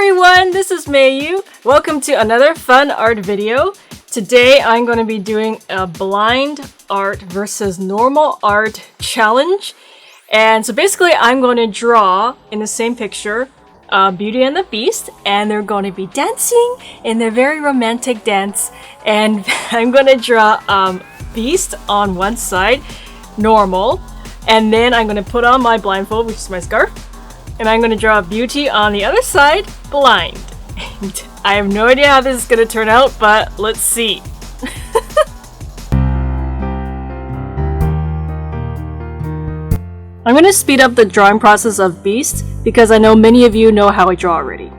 everyone, this is Mei Yu. Welcome to another fun art video. Today I'm going to be doing a blind art versus normal art challenge. And so basically I'm going to draw in the same picture Beauty and the Beast, and they're going to be dancing in their very romantic dance. And I'm going to draw Beast on one side, normal, and then I'm going to put on my blindfold, which is my scarf. And I'm going to draw Beauty on the other side, blind. And I have no idea how this is going to turn out, but let's see. I'm going to speed up the drawing process of Beast because I know many of you know how I draw already.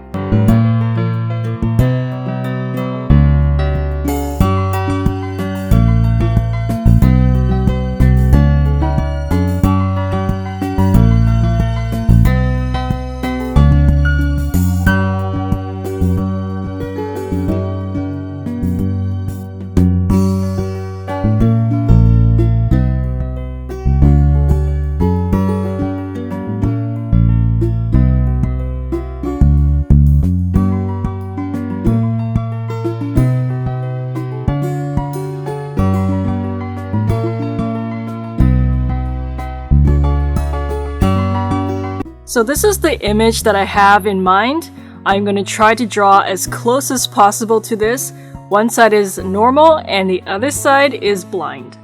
So this is the image that I have in mind. I'm going to try to draw as close as possible to this. One side is normal and the other side is blind.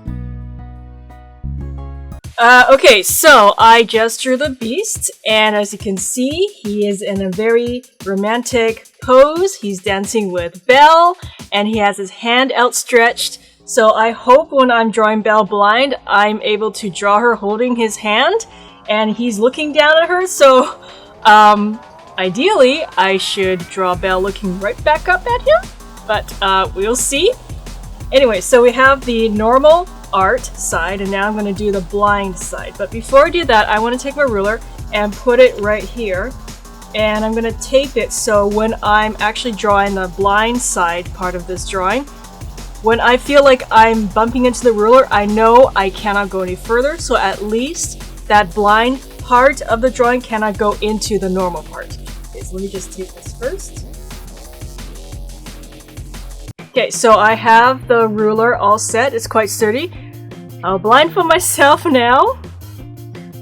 Okay, so I just drew the Beast, and as you can see, he is in a very romantic pose. He's dancing with Belle, and he has his hand outstretched. So I hope when I'm drawing Belle blind, I'm able to draw her holding his hand. And he's looking down at her, so ideally I should draw Belle looking right back up at him, but we'll see. Anyway, so we have the normal art side, and now I'm going to do the blind side. But before I do that, I want to take my ruler and put it right here, and I'm going to tape it so when I'm actually drawing the blind side part of this drawing, when I feel like I'm bumping into the ruler, I know I cannot go any further, so at least that blind part of the drawing cannot go into the normal part. Okay, so let me just take this first. Okay, so I have the ruler all set. It's quite sturdy. I'll blindfold myself now.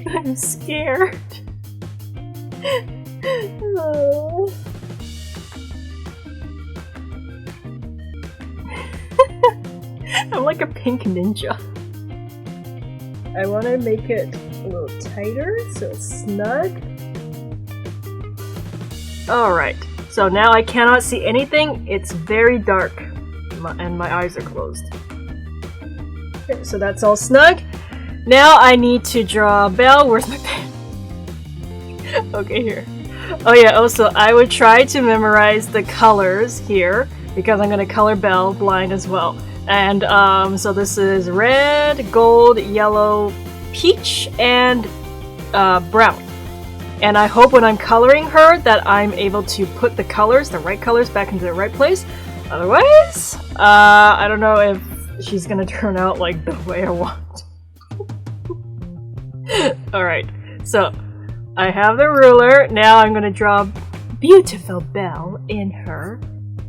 I'm scared. Oh. I'm like a pink ninja. I want to make it a little tighter so it's snug. Alright, so now I cannot see anything. It's very dark and my eyes are closed. Okay, so that's all snug. Now I need to draw Belle. Where's my pen? Okay, here. Oh yeah, also I would try to memorize the colors here because I'm going to color Belle blind as well. And so this is red, gold, yellow, peach, and brown. And I hope when I'm coloring her that I'm able to put the colors, the right colors, back into the right place. Otherwise, I don't know if she's gonna turn out like the way I want. Alright, so I have the ruler. Now I'm gonna draw beautiful Belle in her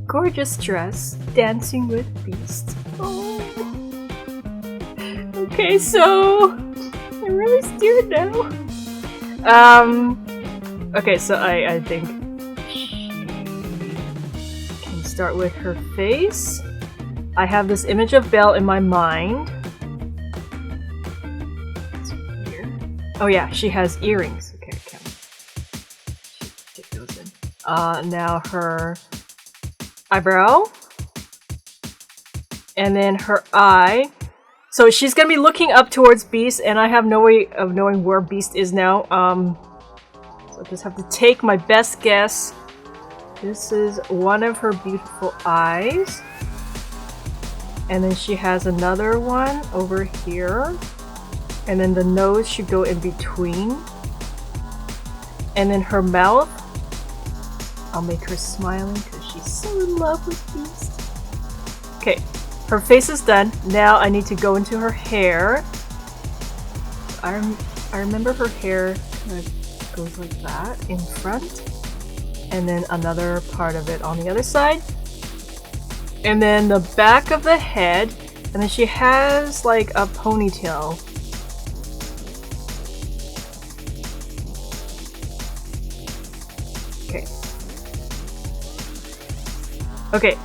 gorgeous dress, dancing with Beast. Oh. Okay, so I'm really scared now. Okay, so I think she can start with her face. I have this image of Belle in my mind. It's weird. Oh yeah, she has earrings. Okay, I can take those in. Now her eyebrow, and then her eye. So she's gonna be looking up towards Beast, and I have no way of knowing where Beast is now. So I just have to take my best guess. This is one of her beautiful eyes, and then she has another one over here, and then the nose should go in between, and then her mouth, I'll make her smiling because she's so in love with Beast. Okay, her face is done. Now I need to go into her hair. I remember her hair kind of goes like that in front. and then another part of it on the other side. And then the back of the head, and then she has like a ponytail. Okay. Okay.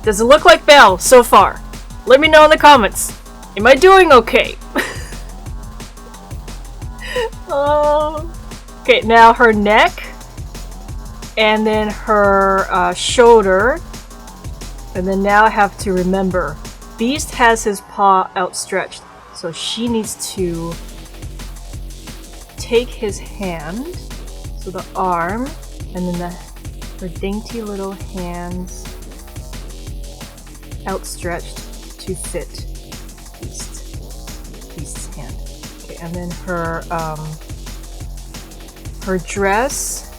Does it look like Belle so far? Let me know in the comments. Am I doing okay? Oh. Okay, now her neck, and then her shoulder, and then now I have to remember, Beast has his paw outstretched, so she needs to take his hand, so the arm, and then her dainty little hands outstretched to fit Beast's hand. Okay, and then her dress,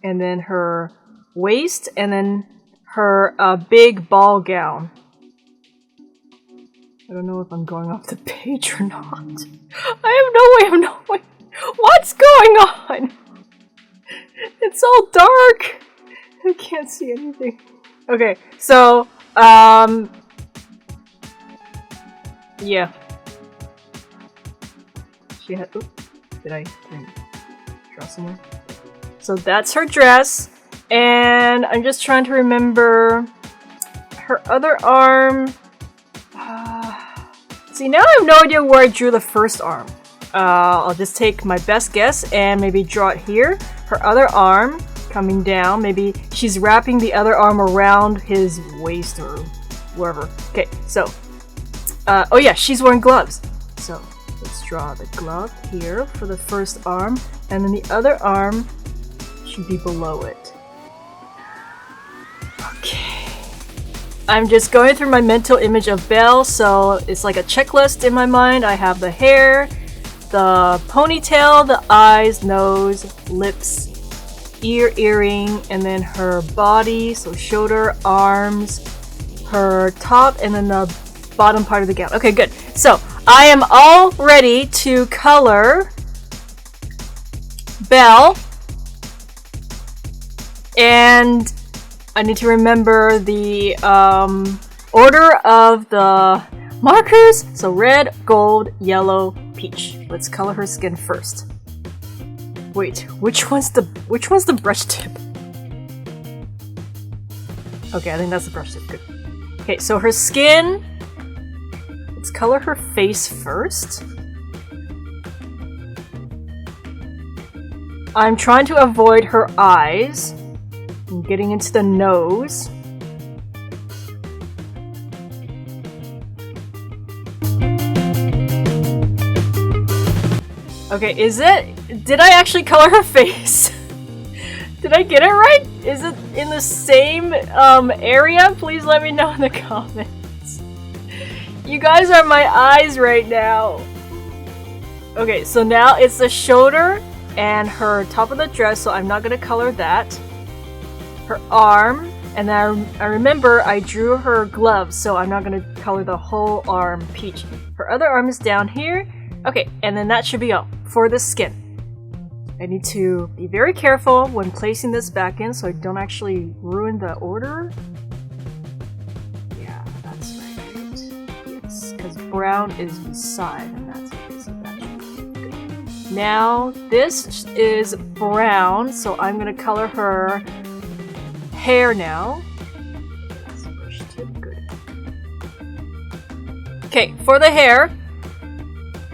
and then her waist, and then her big ball gown. I don't know if I'm going off the page or not. I have no way of knowing what's going on. It's all dark. I can't see anything. Okay, so yeah. She had. Oops, did I draw somewhere? So that's her dress, and I'm just trying to remember her other arm. See, now I have no idea where I drew the first arm. I'll just take my best guess and maybe draw it here. Her other arm coming down. Maybe she's wrapping the other arm around his waist or wherever. Okay, so oh yeah, she's wearing gloves. So let's draw the glove here for the first arm, and then the other arm should be below it. Okay. I'm just going through my mental image of Belle, so it's like a checklist in my mind. I have the hair, the ponytail, the eyes, nose, lips, earring, and then her body, so shoulder, arms, her top, and then the bottom part of the gown. Okay, good. So I am all ready to color Belle, and I need to remember the order of the markers. So red, gold, yellow, peach. Let's color her skin first. Wait, which one's the brush tip? Okay, I think that's the brush tip. Good. Okay, so her skin. Let's color her face first. I'm trying to avoid her eyes. I'm getting into the nose. Okay, did I actually color her face? Did I get it right? Is it in the same area? Please let me know in the comments. You guys are my eyes right now. Okay, so now it's the shoulder and her top of the dress, so I'm not gonna color that. Her arm, and then I remember I drew her gloves, so I'm not gonna color the whole arm peach. Her other arm is down here. Okay, and then that should be all for the skin. I need to be very careful when placing this back in so I don't actually ruin the order. Yeah, that's right. Yes, because brown is beside, and that's okay, so that should be good. Now, this is brown, so I'm gonna color her hair now. Good. Okay, for the hair,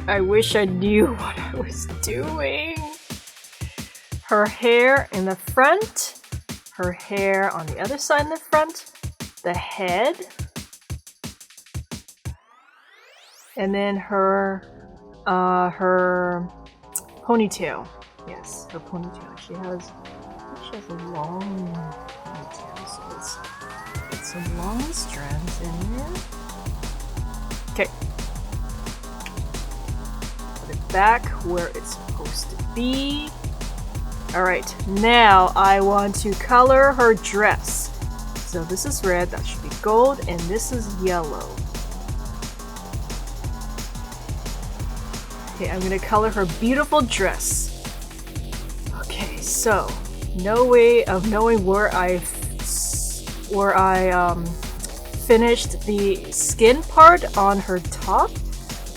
I wish I knew what I was doing. Her hair in the front, her hair on the other side in the front, the head, and then her ponytail. Yes, her ponytail. She has a long ponytail, so let's get some long strands in here. Okay. Put it back where it's supposed to be. Alright, now I want to color her dress. So this is red, that should be gold, and this is yellow. Okay, I'm gonna color her beautiful dress. so no way of knowing where I finished the skin part on her top.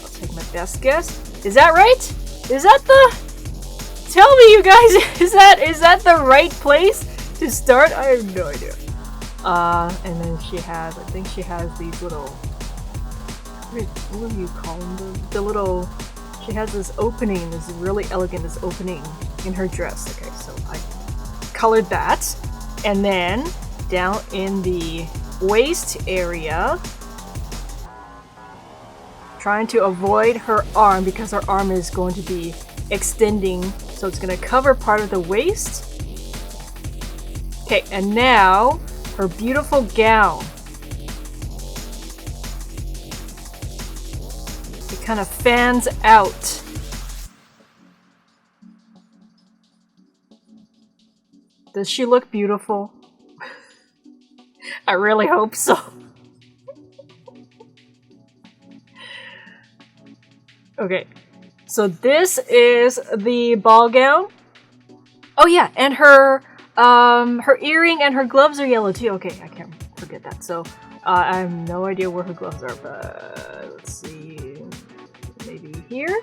I'll take my best guess. Is that right? Is that the... Tell me, you guys, is that the right place to start? I have no idea. And then she has, I think she has these little... What do you call them? The little... She has this opening, this really elegant opening in her dress. Okay, so I colored that. And then down in the waist area, trying to avoid her arm because her arm is going to be extending, so it's going to cover part of the waist. Okay, and now her beautiful gown. It kind of fans out. Does she look beautiful? I really hope so. Okay, so this is the ball gown. Oh yeah, and her earring and her gloves are yellow too. Okay, I can't forget that. So I have no idea where her gloves are, but let's see, maybe here.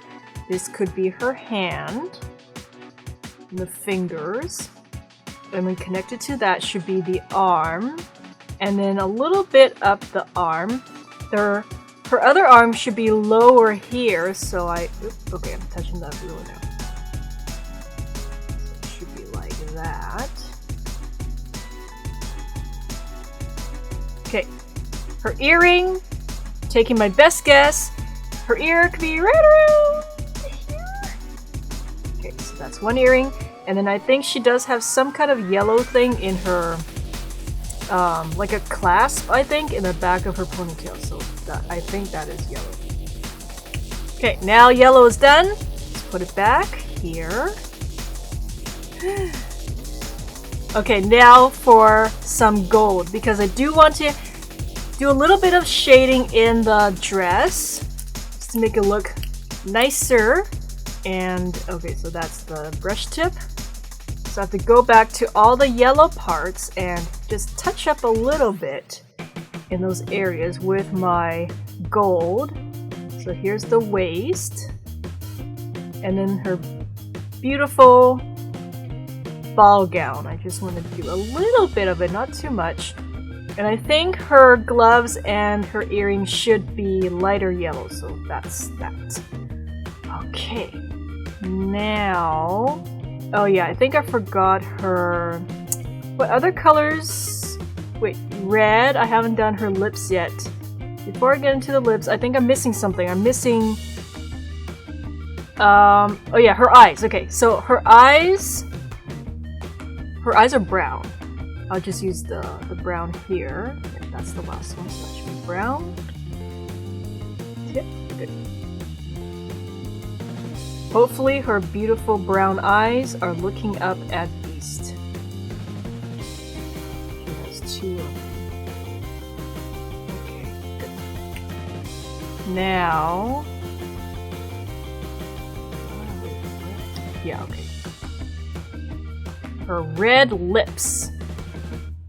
This could be her hand, and the fingers, and then connected to that should be the arm. And then a little bit up the arm. Her other arm should be lower here, so okay, I'm touching that ruler now. So it should be like that. Okay, her earring, taking my best guess, her ear could be right around here. Okay, so that's one earring. And then I think she does have some kind of yellow thing in her like a clasp, I think, in the back of her ponytail. So I think that is yellow. Okay, now yellow is done. Let's put it back here. Okay, now for some gold, because I do want to do a little bit of shading in the dress just to make it look nicer. And okay, so that's the brush tip. So I have to go back to all the yellow parts and just touch up a little bit in those areas with my gold. So here's the waist. And then her beautiful ball gown. I just want to do a little bit of it, not too much. And I think her gloves and her earrings should be lighter yellow, so that's that. Okay, now... Oh yeah, I think I forgot her... What other colors? Wait, red. I haven't done her lips yet. Before I get into the lips, I think I'm missing something. I'm missing... oh yeah, her eyes. Okay, so her eyes... Her eyes are brown. I'll just use the brown here. Okay, that's the last one, so that should be brown. Yep, good. Hopefully her beautiful brown eyes are looking up at Beast. She has two of them. Okay, good. Now... Yeah, okay. Her red lips.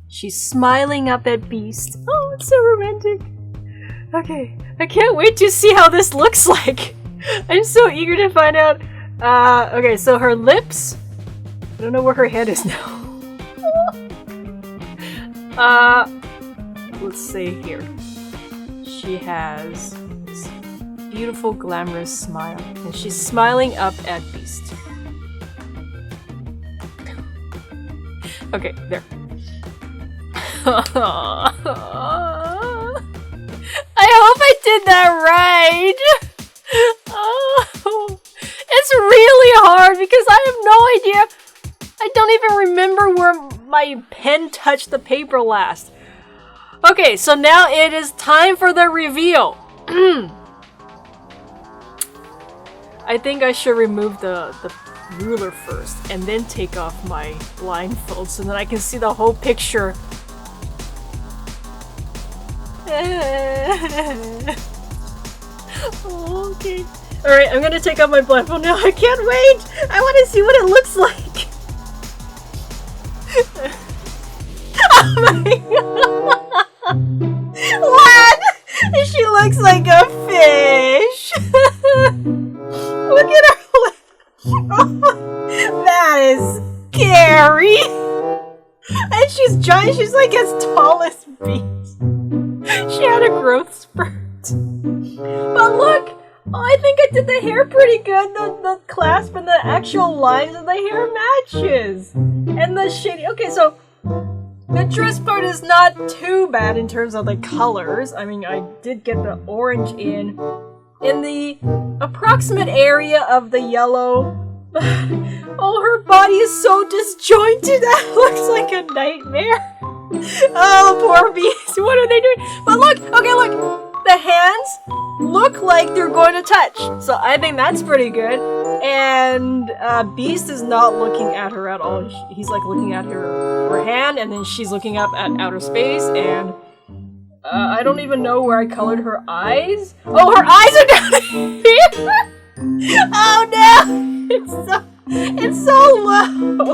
She's smiling up at Beast. Oh, it's so romantic. Okay, I can't wait to see how this looks like. I'm so eager to find out. Okay, so her lips. I don't know where her head is now. Let's say here. She has this beautiful, glamorous smile, and she's smiling up at Beast. Okay, there. I hope I did that right. Oh, it's really hard because I have no idea. I don't even remember where my pen touched the paper last. Okay, so now it is time for the reveal. I think I should remove the ruler first and then take off my blindfold so that I can see the whole picture. Oh, okay. Alright, I'm gonna take off my blindfold now. I can't wait! I want to see what it looks like! That is scary. And she's giant. She's like as tall as Beast. She had a growth spurt. But look. Oh, I think I did the hair pretty good. The clasp and the actual lines of the hair matches. And the shading. Okay, so the dress part is not too bad in terms of the colors. I mean, I did get the orange in the approximate area of the yellow. Oh, her body is so disjointed. That looks like a nightmare. Oh, poor Beast. What are they doing? But look, okay, look. The hands look like they're going to touch. So I think that's pretty good. And Beast is not looking at her at all. He's like looking at her hand, and then she's looking up at outer space. And I don't even know where I colored her eyes. Oh, her eyes are down here. Oh no! It's so low.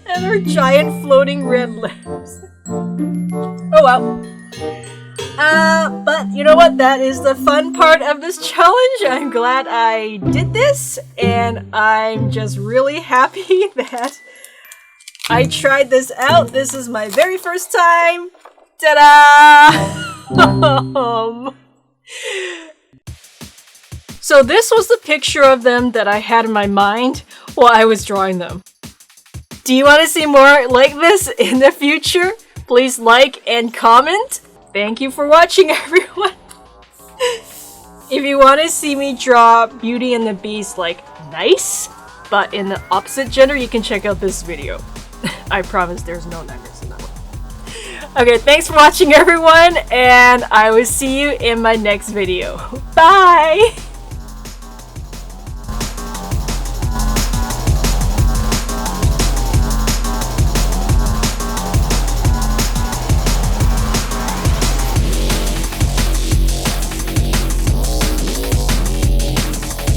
And her giant floating red lips. Oh well. But you know what? That is the fun part of this challenge. I'm glad I did this, and I'm just really happy that I tried this out. This is my very first time. Ta-da! So this was the picture of them that I had in my mind while I was drawing them. Do you want to see more like this in the future? Please like and comment. Thank you for watching, everyone. If you want to see me draw Beauty and the Beast like nice, but in the opposite gender, you can check out this video. I promise there's no nightmares in that one. Okay, thanks for watching, everyone, and I will see you in my next video. Bye!